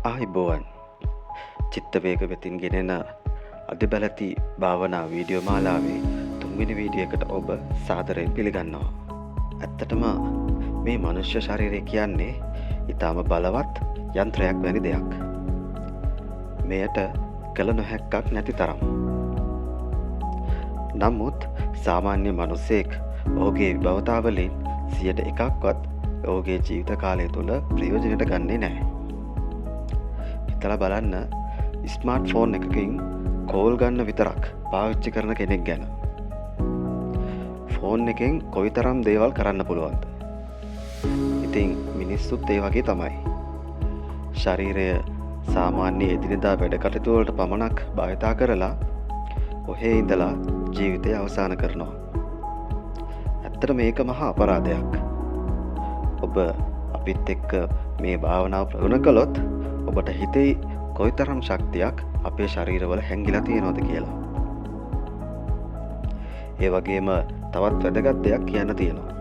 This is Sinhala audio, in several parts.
ආයිබෝවන් චිත්තවේග වෙතින් ගෙනෙන අධිබලති භාවනා වීඩියෝ මාලාවේ තුන්වෙනි වීඩියෝ එකට ඔබ සාදරයෙන් පිළිගන්නවා. ඇත්තටම මේ මනුෂ්‍ය ශරීරය කියන්නේ ඊටම බලවත් යන්ත්‍රයක් වැනි දෙයක්. මෙයට කළ නොහැක්කක් නැති තරම්. නමුත් සාමාන්‍ය මිනිසෙක් ඔහුගේ විභවතාවලින් 100%ක්වත් ඔහුගේ ජීවිත කාලය තුළ ප්‍රයෝජනයට ගන්නේ නැහැ. හිතලා බලන්න ස්මාර්ට් ෆෝන් එකකින් කෝල් ගන්න විතරක් පාවිච්චි කරන කෙනෙක් ගැන. ෆෝන් එකෙන් කොයිතරම් දේවල් කරන්න පුළුවන්ද? ඉතින් මිනිස්සුත් ඒ වගේ තමයි. ශරීරය සාමාන්‍ය එදිනෙදා වැඩ කටයුතු වලට පමණක් භාවිතා කරලා ඔහේ ඉඳලා ජීවිතය අවසන් කරනවා. ඇත්තට මේක මහා අපරාධයක්. ඔබ අපිත් එක්ක මේ භාවනාව ප්‍රගුණ කළොත් ඔබට හිතේ කොයිතරම් ශක්තියක් අපේ ශරීරවල හැංගිලා තියෙනවද කියලා. ඒ වගේම තවත් වැදගත් දෙයක් කියන්න තියෙනවා.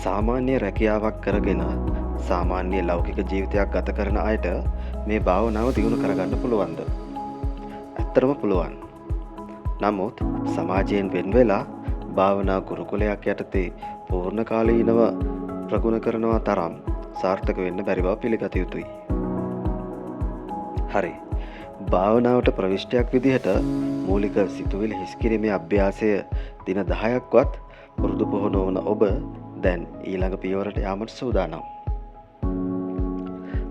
සාමාන්‍ය රැකියාවක් කරගෙන සාමාන්‍ය ලෞකික ජීවිතයක් ගත කරන අයට මේ භාවනාව දියුණු කරගන්න පුළුවන්ද? ඇත්තටම පුළුවන්. නමුත් සමාජයෙන් වෙන් වෙලා භාවනා ගුරුකුලයක් යටතේ පූර්ණ කාලීනව ප්‍රගුණ කරනවා තරම් සාර්ථක වෙන්න බැරි බව පිළිගත යුතුයි. හරි. භාවනාවට ප්‍රවිෂ්ටයක් විදිහට මූලික සිතුවිලි හිස්කිරීමේ අභ්‍යාසය දින 10ක්වත් පුරුදු පුහුණු වන ඔබ දැන් ඊළඟ පියවරට යාමට සූදානම්.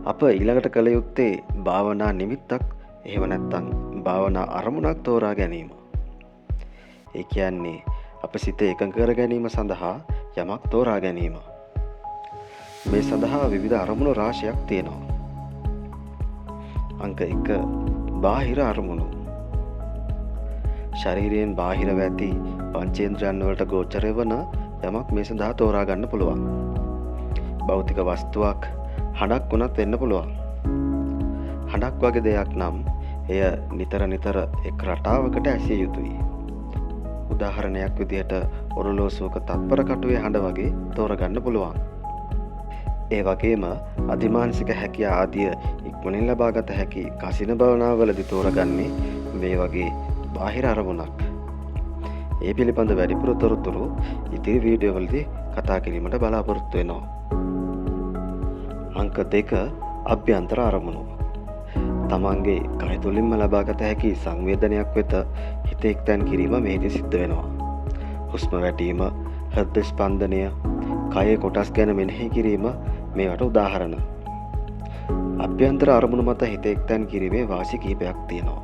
අප ඊළඟට කළ යුත්තේ භාවනා නිමිත්තක් එහෙම නැත්නම් භාවනා අරමුණක් තෝරා ගැනීම. ඒ කියන්නේ අප සිත එකඟ කර ගැනීම සඳහා යමක් තෝරා ගැනීම. මේ සඳහා විවිධ අරමුණු රාශියක් තියෙනවා. අංක 1 බාහිර අරමුණු. ශරීරයෙන් බාහිරව ඇති පංචේන්ද්‍රයන් වලට ගෝචර වන යමක් මේ සඳහා තෝරා ගන්න පුළුවන්. භෞතික වස්තුවක්, හඬක් වුණත් වෙන්න පුළුවන්. හඬක් වගේ දෙයක් නම් එය නිතර එක් රටාවකට ඇසිය යුතුයි. උදාහරණයක් විදිහට ඔරලෝසුවක තත්පර කටුවේ හඬ වගේ තෝරගන්න පුළුවන්. ඒ වගේම අධිමානසික හැකියාව ආදිය ඉක්මනින් ලබාගත හැකි කසින භාවනාවලදී තෝරගන්නේ මේ වගේ බාහිර අරමුණක්. ඒ පිළිබඳ වැඩිපුර තොරතුරු ඉදිරි වීඩියෝ වලදී කතා කිරීමට බලාපොරොත්තු වෙනවා. අංක 2 අභ්‍යන්තර අරමුණු. තමන්ගේ කය තුලින්ම ලබාගත හැකි සංවේදනයක් වෙත හිත එක්තැන් කිරීම මේදී සිද්ධ වෙනවා. හුස්ම වැටීම, හෘද ස්පන්දනය, කයේ කොටස් ගැන මෙනෙහි කිරීම මේවට උදාහරණ. අභ්‍යන්තර අරමුණු මත හිත එක්තැන් කිරීමේ වාසි කිහිපයක් තියෙනවා.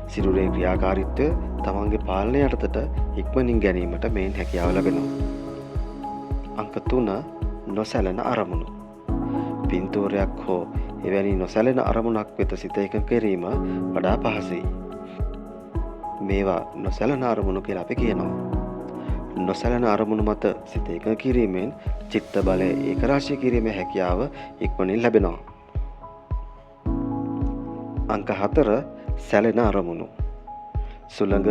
සිරුරේ ක්‍රියාකාරීත්වය තමන්ගේ පාලනය යටතට ඉක්මනින් ගැනීමට මේන් හැකියාව ලැබෙනවා. අංක 3 නොසැලෙන අරමුණු. පින්තූරයක් හෝ එවැනි නොසැලෙන අරමුණක් වෙත සිත එකඟ කිරීම වඩා පහසුයි. මේවා නොසැලෙන අරමුණු කියලා අපි කියනවා. නොසැලෙන අරමුණු මත සිත එකඟ කිරීමෙන් චිත්ත බලය ඒකරාශී කිරීමේ හැකියාව ඉක්මනින් ලැබෙනවා. අංක 4 සැලෙන අරමුණු. සුළඟ,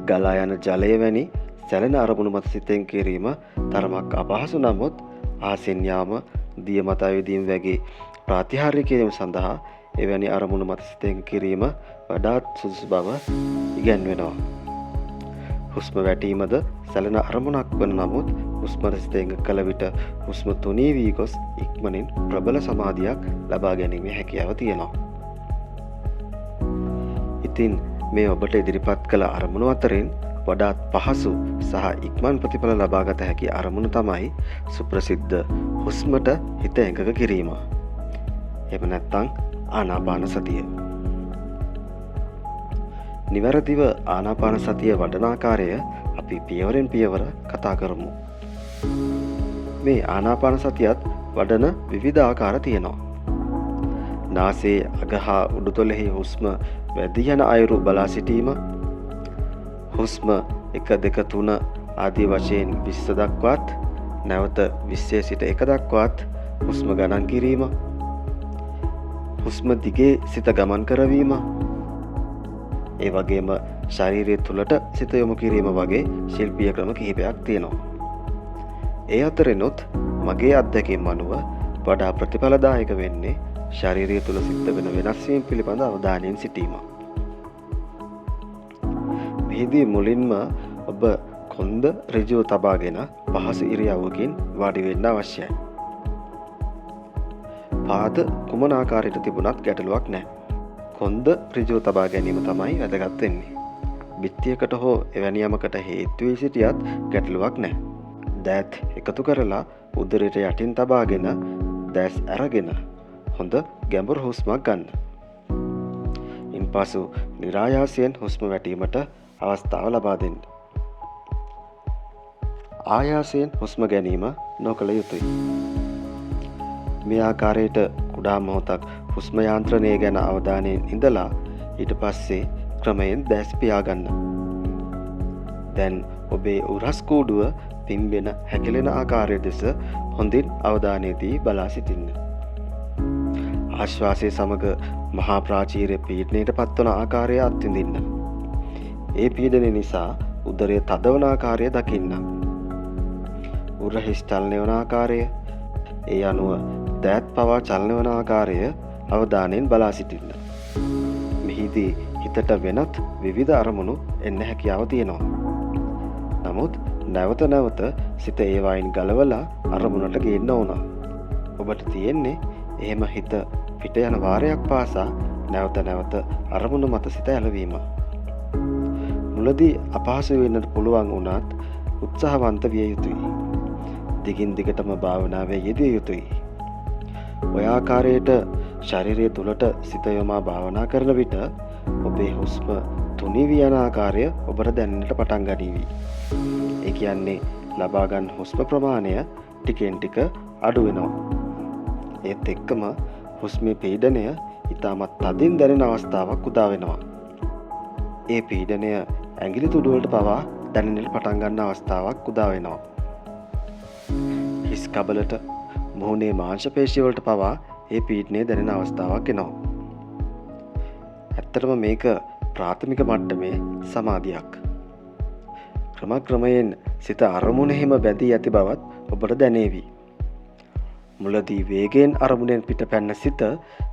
ගලා යන ජලය වැනි සැලෙන අරමුණු මත සිතෙන් කිරීම තරමක් අපහසු නමුත් ආසෙන් යාම, දිය මත ඇවිදීම වගේ ප්‍රතිහාර්ය කිරීම සඳහා එවැනි අරමුණු මත සිතෙන් කිරීම වඩාත් සුදුසු බව ඉගැන්වෙනවා. හුස්ම වැටීමද සැලෙන අරමුණක් වන නමුත් හුස්ම රැස්තෙන් කළ විට හුස්ම තුනී වී ගොස් ඉක්මනින් ප්‍රබල සමාධියක් ලබා ගැනීමේ හැකියාව තියෙනවා. ඉතින් මේ ඔබට ඉදිරිපත් කළ අරමුණු අතරින් වඩාත් පහසු සහ ඉක්මන් ප්‍රතිඵල ලබාගත හැකි අරමුණ තමයි සුප්‍රසිද්ධ හුස්මට හිත එකඟ කිරීම. එහෙම නැත්නම් ආනාපාන සතිය. නිවැරදිව ආනාපාන සතිය වඩන ආකාරය අපි පියවරෙන් පියවර කතා කරමු. මේ ආනාපාන සතියත් වඩන විවිධ ආකාර තියෙනවා. නාසයේ අග හා උඩුතොලෙහි හුස්ම වැඩි යන අයුරු බලා සිටීම, හුස්ම 1 2 3 ආදී වශයෙන් 20 දක්වාත්, නැවත 20 සිට 1 දක්වාත් හුස්ම ගණන් කිරීම, හුස්ම දිගේ සිත ගමන් කරවීම, ඒ වගේම ශරීරය තුළට සිත යොමු කිරීම වගේ ශිල්පීය ක්‍රම කිහිපයක් තියෙනවා. ඒ අතරිනුත් මගේ අත්දැකීම් අනුව වඩා ප්‍රතිඵලදායක වෙන්නේ ශරීරය තුළ සිද්ධ වෙන වෙනස් වීම් පිළිබඳ අවධානයෙන් සිටීම. මෙහිදී මුලින්ම ඔබ කොන්ද ඍජුව තබාගෙන පහසු ඉරියව්වකින් වාඩි වෙන්න අවශ්‍යයි. පාද කුමන ආකාරයට තිබුණත් ගැටලුවක් නැහැ. කොන්ද ඍජුව තබා ගැනීම තමයි වැදගත් වෙන්නේ. බිත්තියකට හෝ එවැනි යමකට හේතු වී සිටියත් ගැටලුවක් නැහැ. දෑත් එකතු කරලා උදරයට යටින් තබාගෙන දැස් අරගෙන හොඳ ගැඹුරු හුස්මක් ගන්න. ඉන්පසු નિરાයාසයෙන් හුස්ම වැටීමට අවස්ථාව ලබා දෙන්න. ආයාසයෙන් හුස්ම ගැනීම නොකළ යුතුයි. මේ ආකාරයට කුඩා මොහොතක් හුස්ම යාන්ත්‍රණය ගැන අවධානයෙන් ඉඳලා ඊට පස්සේ ක්‍රමයෙන් දැස් පියාගන්න. දැන් ඔබේ උරස් කූඩුව පිම්බෙන හැකිලෙන ආකාරය දෙස හොඳින් අවධානයදී බලා සිටින්න. ආශ්වාසය සමග මහා ප්‍රාචීරය පීඩනයට පත්වන ආකාරය අත්විඳින්න. ඒ පීඩනය නිසා උදරය තදවන ආකාරය දකින්න. උර හිස් චලනය වන ආකාරය, ඒ අනුව දෑත් පවා චලනය වන ආකාරය අවධානයෙන් බලා සිටින්න. මෙහිදී හිතට වෙනත් විවිධ අරමුණු එන්න හැකියාව තියෙනවා. නමුත් නැවත නැවත සිත ඒවායින් ගලවලා අරමුණට ගේන්න ඕන. ඔබට තියෙන්නේ එහෙම හිත පිට යන වාරයක් පාසා නැවත නැවත අරමුණ මත සිත ඇලවීම. මුලදී අපහසු වෙන්නට පුළුවන් වුණත් උත්සාහවන්ත විය යුතුයි. දිගින් දිගටම භාවනාවේ යෙදිය යුතුයි. ඔය ආකාරයට ශරීරය තුළට සිත යොමා භාවනා කරන විට ඔබේ හුස්ම තුනී වී යන ආකාරය ඔබට දැනෙන්නට පටන් ගනීවි. ඒ කියන්නේ ලබා ගන්න හුස්ම ප්‍රමාණය ටිකෙන් ටික අඩු වෙනවා. ඒත් එක්කම හුස්මේ පීඩනය ඉතාමත් තදින් දැනෙන අවස්ථාවක් උදා වෙනවා. ඒ පීඩනය ඇඟිලි තුඩු වලට පවා දැනෙන්නට පටන් ගන්න අවස්ථාවක් උදා වෙනවා. හිස් කබලට, මුහුණේ මාංශ පේශි වලට පවා ඒ පීඩනය දැනෙන අවස්ථාවක් එනවා. ඇත්තටම මේක ප්‍රාථමික මට්ටමේ සමාධියක්. ක්‍රමක්‍රමයෙන් සිත අරමුණෙහිම බැඳී ඇති බවත් ඔබට දැනේවි. මුලදී වේගයෙන් අරමුණෙන් පිට පැන්න සිත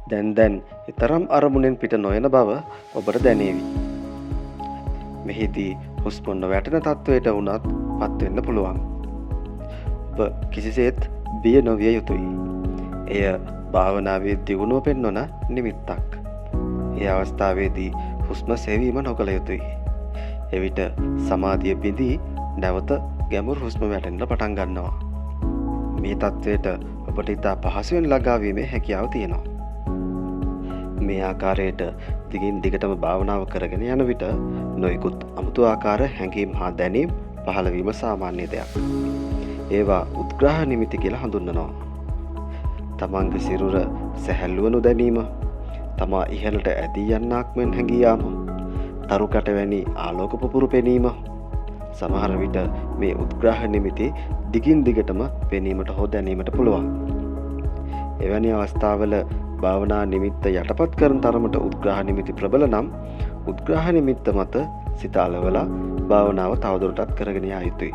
දැන් ඊතරම් අරමුණෙන් පිට නොයන බව ඔබට දැනේවි. මෙහිදී හුස්ම නොවැටෙන තත්වයට වුණත් පත් වෙන්න පුළුවන්. ඔබ කිසිසේත් බිය නොවිය යුතුයි. එය භාවනාවේ දියුණුව පෙන්වන නිමිත්තක්. ඒ අවස්ථාවේදී හුස්ම සෙවීම නොකළ යුතුයි. එවිට සමාධිය බිඳී නැවත ගැඹුරු හුස්ම වැටෙන්න පටන් ගන්නවා. මේ තත්වයට ඔබට ඉතා පහසුවෙන් ළඟා වීමේ හැකියාව තියෙනවා. මේ ආකාරයට දිගින් දිගටම භාවනාව කරගෙන යන විට නොයෙකුත් අමුතු ආකාර හැඟීම් හා දැනීම් පහළ වීම සාමාන්‍ය දෙයක්. ඒවා උද්ග්‍රහ නිමිති කියලා හඳුන්වනවා. තමන්ගේ සිරුර සැහැල්ලුවනු දැනීම, තමා ඉහළට ඇදී යන්නක් මෙන් හැඟී යාම, තරුකට වැනි ආලෝක පුපුරු පෙනීම. සමහර විට මේ උද්ග්‍රහ නිමිති දිගින් දිගටම පෙනීමට හෝ දැනීමට පුළුවන්. එවැනි අවස්ථාවල භාවනා නිමිත්ත යටපත් කරන තරමට උද්ග්‍රහ නිමිති ප්‍රබල නම් උද්ග්‍රහ නිමිත්ත මත සිත අලවලා භාවනාව තවදුරටත් කරගෙන යා යුතුයි.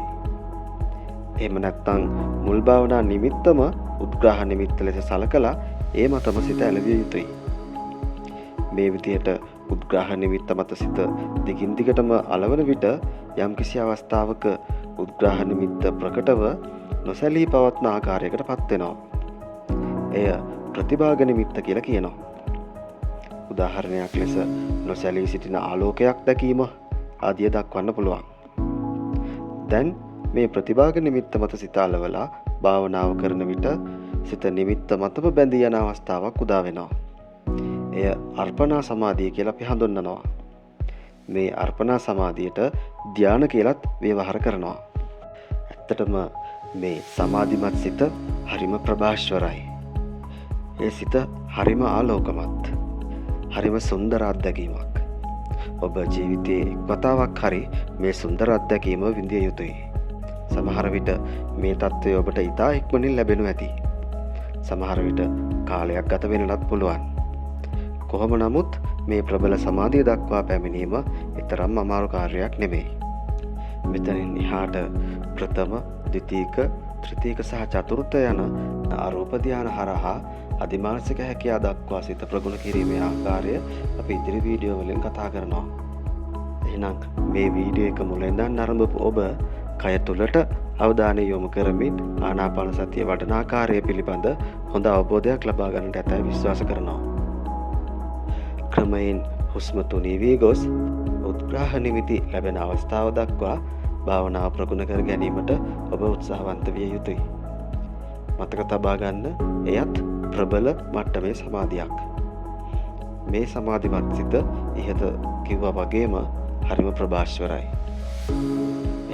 එහෙම නැත්නම් මුල් භාවනා නිමිත්තම උද්ග්‍රහ නිමිත්ත ලෙස සලකලා ඒ මතම සිත ඇලවිය යුතුයි. මේ විදිහට උද්ග්‍රහ නිමිත්ත මත සිත දිගින් දිගටම අලවන විට යම්කිසි අවස්ථාවක උද්ග්‍රහ නිමිත්ත ප්‍රකටව නොසැලී පවත්න ආකාරයකට පත් වෙනවා. එය ප්‍රතිභාග නිමිත්ත කියලා කියනවා. උදාහරණයක් ලෙස නොසැලී සිටින ආලෝකයක් දැකීම ආදිය දක්වන්න පුළුවන්. දැන් මේ ප්‍රතිභාග නිමිත්ත මත සිත අලවලා භාවනාව කරන විට සිත නිමිත්ත මතම බැඳී යන අවස්ථාවක් උදා වෙනවා. එය අර්පණා සමාධිය කියලා අපි හඳුන්වනවා. මේ අර්පණා සමාධියට ධානය කියලත් ව්‍යවහාර කරනවා. ඇත්තටම මේ සමාධිමත් සිත හරිම ප්‍රභාස්වරයි. ඒ සිත හරිම ආලෝකමත්. හරිම සුන්දර අත්දැකීමක්. ඔබ ජීවිතයේ එක් වතාවක් හරි මේ සුන්දර අත්දැකීම විඳිය යුතුයි. සමහර විට මේ தত্ত্বය ඔබට ඉතා ඉක්මනින් ලැබෙනු ඇති. සමහර විට කාලයක් ගත වෙන්නත් පුළුවන්. කොහොම නමුත් මේ ප්‍රබල සමාධිය දක්වා පැමිණීම ඊතරම් අමාරු කාර්යයක් නෙමෙයි. මෙතනින් එහාට ප්‍රථම, ද්විතීක, තෘතීක සහ චතුර්ථ යන අරූප ධානය හරහා අධිමානසික හැකියාව දක්වා සිත ප්‍රගුණ කිරීමේ ආකාරය අපි ඉදිරි වීඩියෝ වලින් කතා කරනවා. එහෙනම් මේ වීඩියෝ එක මුලින් ඉඳන් ආරම්භපු ඔබ කය තුළට අවධානය යොමු කරමින් ආනාපාන සතිය වඩන ආකාරය පිළිබඳ හොඳ අවබෝධයක් ලබා ගන්නට ඇතැයි විශ්වාස කරනවා. ක්‍රමයෙන් හුස්ම තුනී වී ගොස් උත්ග්‍රහ නිමිති ලැබෙන අවස්ථාව දක්වා භාවනාව ප්‍රගුණ කර ගැනීමට ඔබ උත්සාහවන්ත විය යුතුයි. මතක තබා ගන්න එයත් ප්‍රබල මට්ටමේ සමාධියක්. මේ සමාධිමත් සිත ඉහත කිව්වා වගේම හරිම ප්‍රභාස්වරයි.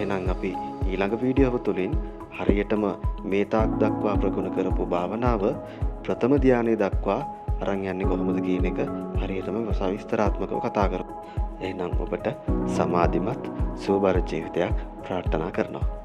එහෙනම් අපි ඊළඟ වීඩියෝව තුළින් හරියටම මේ තාක් දක්වා ප්‍රගුණ කරපු භාවනාව ප්‍රථම ධානය දක්වා අරන් යන්නේ කොහොමද කියන එක හරියටම විස්තරාත්මකව කතා කරමු. එහෙනම් ඔබට සමාධිමත් සුවබර ජීවිතයක් ප්‍රාර්ථනා කරනවා.